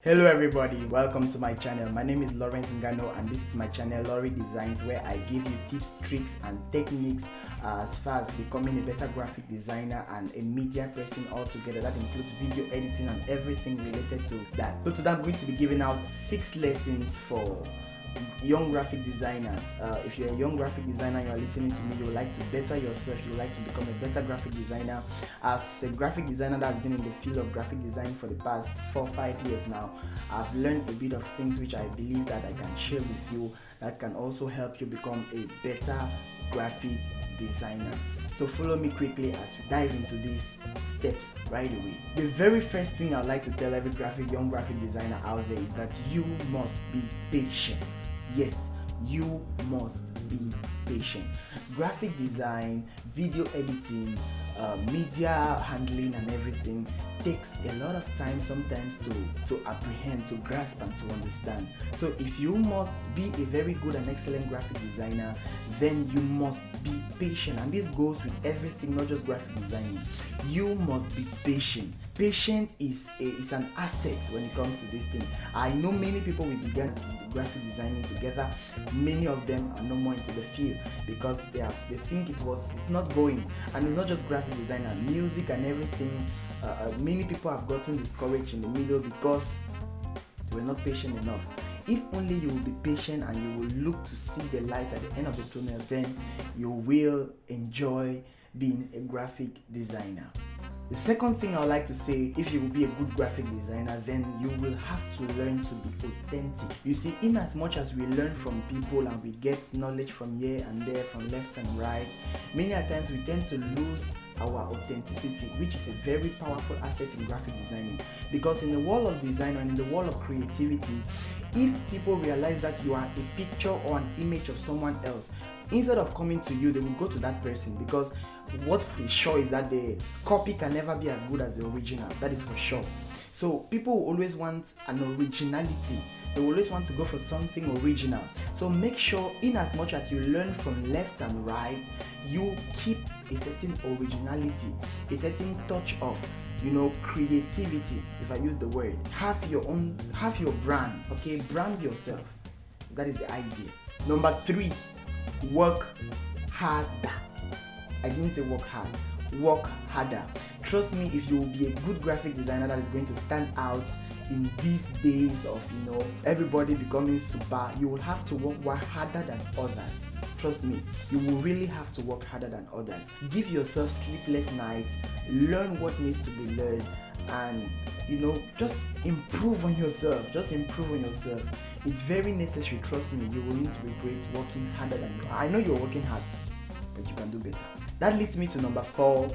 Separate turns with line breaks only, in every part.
Hello everybody, welcome to my channel. My name is Lawrence Ngano and this is my channel LAWRY Designs, where I give you tips, tricks and techniques as far as becoming a better graphic designer and a media person altogether. That includes video editing and everything related to that. So today I'm going to be giving out 6 lessons for young graphic designers. If you're a young graphic designer, you are listening to me, you would like to better yourself, you would like to become a better graphic designer. As a graphic designer that's been in the field of graphic design for the past 4-5 years now, I've learned a bit of things which I believe that I can share with you that can also help you become a better graphic designer. So follow me quickly as we dive into these steps right away. The very first thing I'd like to tell every young graphic designer out there is that you must be patient. Yes, you must be patient. Graphic design, video editing, media handling and everything takes a lot of time sometimes to apprehend, to grasp and to understand. So if you must be a very good and excellent graphic designer, then you must be patient. And this goes with everything, not just graphic designing. You must be patient. Patience is an asset when it comes to this thing. I know many people we began graphic designing together. Many of them are no more into the field because they think it's not going. And it's not just graphic designer, music and everything. Many people have gotten discouraged in the middle because they were not patient enough. If only you will be patient and you will look to see the light at the end of the tunnel, then you will enjoy being a graphic designer. The second thing I would like to say, if you will be a good graphic designer, then you will have to learn to be authentic. You see, in as much as we learn from people and we get knowledge from here and there, from left and right, many a times we tend to lose our authenticity, which is a very powerful asset in graphic designing. Because in the world of design and in the world of creativity, if people realize that you are a picture or an image of someone else, instead of coming to you, they will go to that person, because what for sure is that the copy can never be as good as the original. That is for sure. So people will always want an originality. They will always want to go for something original. So make sure, in as much as you learn from left and right, you keep a certain originality, a certain touch of creativity, if I use the word. Have your brand, okay? Brand yourself. That is the idea. Number 3, work harder. I didn't say work hard, work harder. Trust me, if you will be a good graphic designer that is going to stand out in these days of everybody becoming super, you will have to work harder than others. Trust me, you will really have to work harder than others. Give yourself sleepless nights, learn what needs to be learned, and just improve on yourself. It's very necessary. Trust me, you will need to regret working harder than you. I know you're working hard, but you can do better. That leads me to number 4.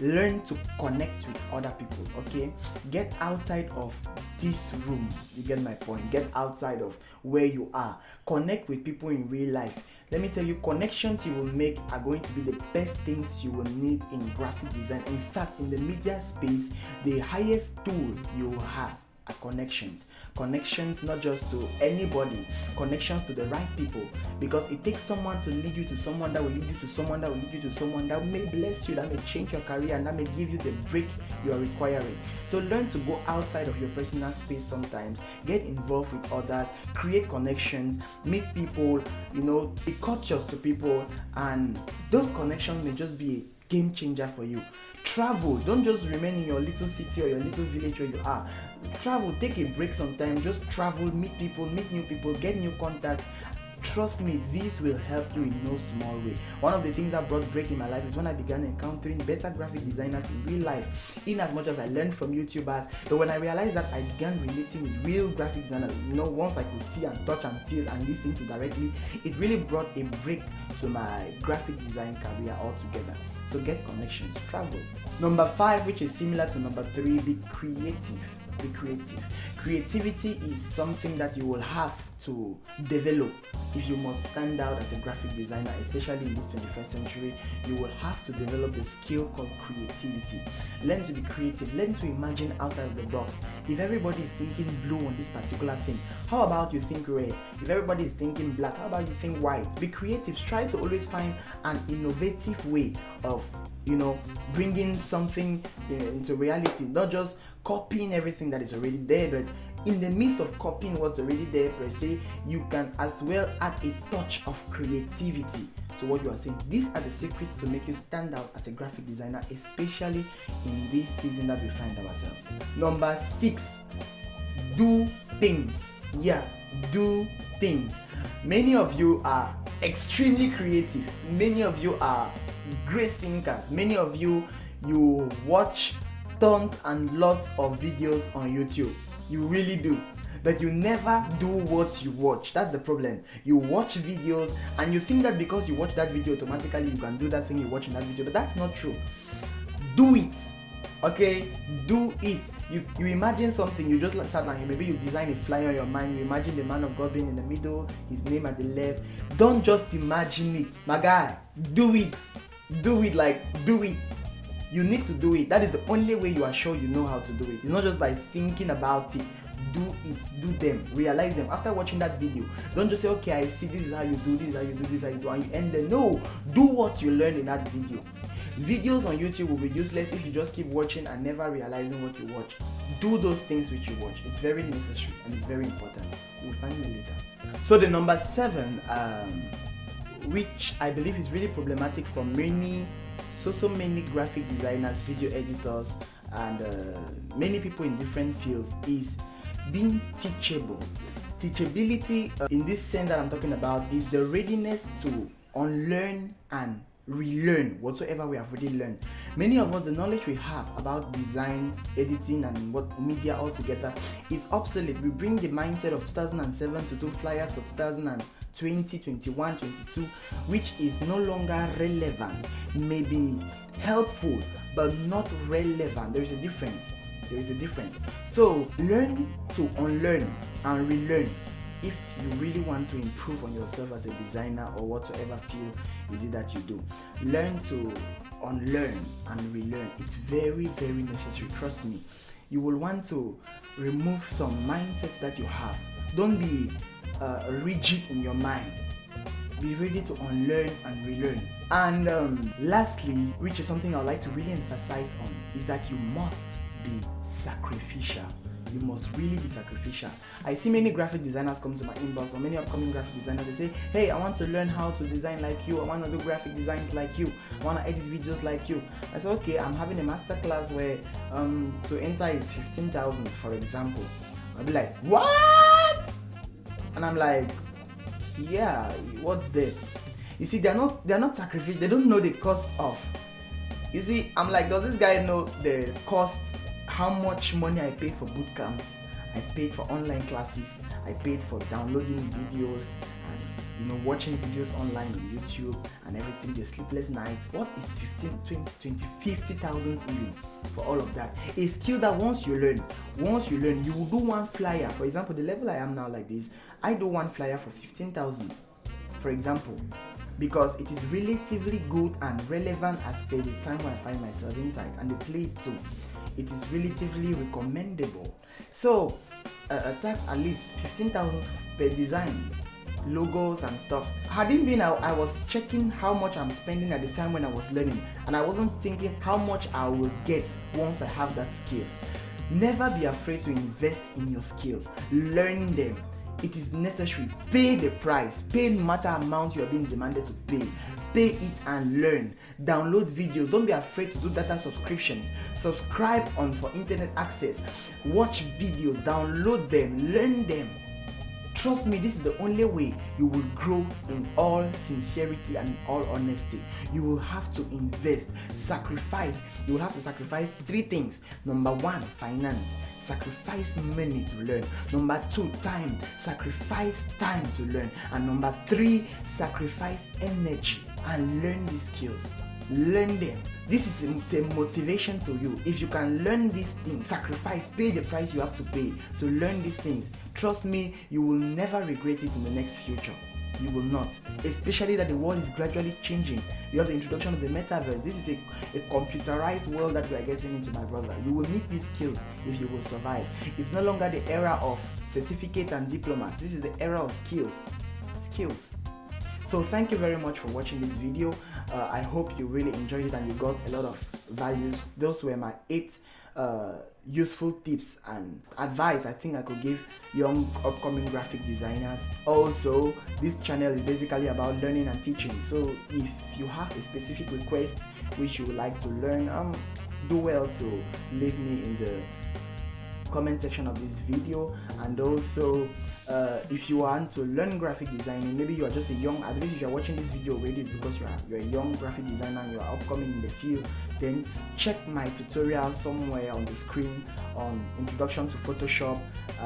Learn to connect with other people, okay? Get outside of this room. You get my point. Get outside of where you are. Connect with people in real life. Let me tell you, connections you will make are going to be the best things you will need in graphic design. In fact, in the media space, the highest tool you will have are connections. Connections not just to anybody, connections to the right people, because it takes someone to lead you to someone that will lead you to someone that will lead you to someone that may bless you, that may change your career, and that may give you the break you are requiring. So learn to go outside of your personal space sometimes, get involved with others, create connections, meet people, be courteous to people, and those connections may just be a game changer for you. Travel. Don't just remain in your little city or your little village where you are. Travel. Take a break sometimes. Just travel, meet people, meet new people, get new contacts. Trust me, this will help you in no small way. One of the things that brought break in my life is when I began encountering better graphic designers in real life. In as much as I learned from YouTubers, but when I realized that I began relating with real graphic designers, once I could see and touch and feel and listen to directly, it really brought a break to my graphic design career altogether. So get connections, travel. Number 5, which is similar to number 3, be creative. Be creative. Creativity is something that you will have to develop if you must stand out as a graphic designer, especially in this 21st century. You will have to develop the skill called creativity. Learn to be creative. Learn to imagine outside of the box. If everybody is thinking blue on this particular thing, how about you think red? If everybody is thinking black, how about you think white? Be creative. Try to always find an innovative way of bringing something into reality, not just copying everything that is already there, but in the midst of copying what's already there per se, you can as well add a touch of creativity to what you are saying. These are the secrets to make you stand out as a graphic designer, especially in this season that we find ourselves. Number 6, do things. Yeah, do things. Many of you are extremely creative. Many of you are great thinkers. Many of you watch tons and lots of videos on YouTube. You really do. But you never do what you watch. That's the problem. You watch videos and you think that because you watch that video automatically you can do that thing you watch in that video, but that's not true. Do it. Okay, do it. You imagine something, you just sat down, maybe you design a flyer in your mind, you imagine the man of God being in the middle, his name at the left. Don't just imagine it, my guy. Do it. Do it, like do it. You need to do it. That is the only way you are sure you know how to do it. It's not just by thinking about it. Do it, do them, realize them. After watching that video, don't just say, okay, I see this is how you do, this is how you do, this is how you do, and you end there. No, do what you learned in that video. Videos on YouTube will be useless if you just keep watching and never realizing what you watch. Do those things which you watch. It's very necessary and it's very important. You'll find me later. So the number 7, which I believe is really problematic for many graphic designers, video editors, and many people in different fields, is being teachable. Teachability, in this sense that I'm talking about, is the readiness to unlearn and relearn whatsoever we have already learned. Many of us, the knowledge we have about design, editing, and what media altogether is obsolete. We bring the mindset of 2007 to do flyers for 2020, 21, 22, which is no longer relevant. May be helpful, but not relevant. There is a difference. There is a difference. So learn to unlearn and relearn if you really want to improve on yourself as a designer or whatsoever field is it that you do. Learn to unlearn and relearn. It's very, very necessary. Trust me. You will want to remove some mindsets that you have. Don't be rigid in your mind. Be ready to unlearn and relearn. And lastly, which is something I would like to really emphasize on, is that you must be sacrificial. You must really be sacrificial. I see many graphic designers come to my inbox, or many upcoming graphic designers, they say, hey, I want to learn how to design like you. I want to do graphic designs like you. I want to edit videos like you. I say, okay, I'm having a master class where to enter is 15,000, for example. I'll be like, what? And I'm like, yeah, what's that? You see, they're not sacrificial. They don't know the cost of. You see, I'm like, does this guy know the cost? How much money I paid for boot camps, I paid for online classes, I paid for downloading videos and watching videos online on YouTube and everything, the sleepless nights. What is 15, 20, 50,000 even for all of that? A skill that once you learn, you will do one flyer. For example, the level I am now like this, I do one flyer for 15,000, for example, because it is relatively good and relevant as per the time when I find myself inside, and the place too. It is relatively recommendable. So tax at least 15,000 per design, logos and stuff. Hadn't been, I was checking how much I'm spending at the time when I was learning, and I wasn't thinking how much I will get once I have that skill. Never be afraid to invest in your skills. Learn them. It is necessary. Pay the price. Pay no matter amount you are being demanded to pay. Pay it and learn. Download videos. Don't be afraid to do data subscriptions. Subscribe for internet access. Watch videos. Download them. Learn them. Trust me, this is the only way you will grow in all sincerity and in all honesty. You will have to invest, sacrifice. You will have to sacrifice 3 things. Number 1, finance. Sacrifice money to learn. Number 2, time. Sacrifice time to learn. And number 3, sacrifice energy and learn these skills. Learn them. This is a motivation to you. If you can learn these things, sacrifice, pay the price you have to pay to learn these things. Trust me, you will never regret it in the next future. You will not. Especially that the world is gradually changing. You have the introduction of the metaverse. This is a computerized world that we are getting into, my brother. You will need these skills if you will survive. It's no longer the era of certificates and diplomas. This is the era of skills. So thank you very much for watching this video. I hope you really enjoyed it and you got a lot of values. Those were my 8 useful tips and advice I think I could give young upcoming graphic designers. Also, this channel is basically about learning and teaching, so if you have a specific request which you would like to learn, do well to leave me in the comment section of this video. And also, if you want to learn graphic designing, maybe you are just a young, I believe if you're watching this video already, it's because you're a young graphic designer and you're upcoming in the field, then check my tutorial somewhere on the screen on introduction to Photoshop,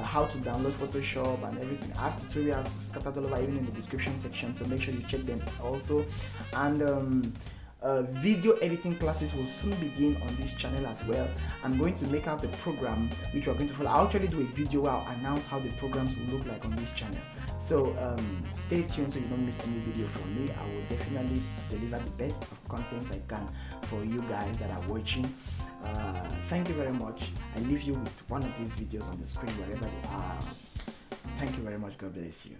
how to download Photoshop and everything. I have tutorials scattered all over, even in the description section, so make sure you check them also. And video editing classes will soon begin on this channel as well. I'm going to make out the program which we're going to follow. I'll actually do a video where I'll announce how the programs will look like on this channel. So stay tuned so you don't miss any video from me. I will definitely deliver the best of content I can for you guys that are watching. Thank you very much. I leave you with one of these videos on the screen wherever you are. Thank you very much. God bless you.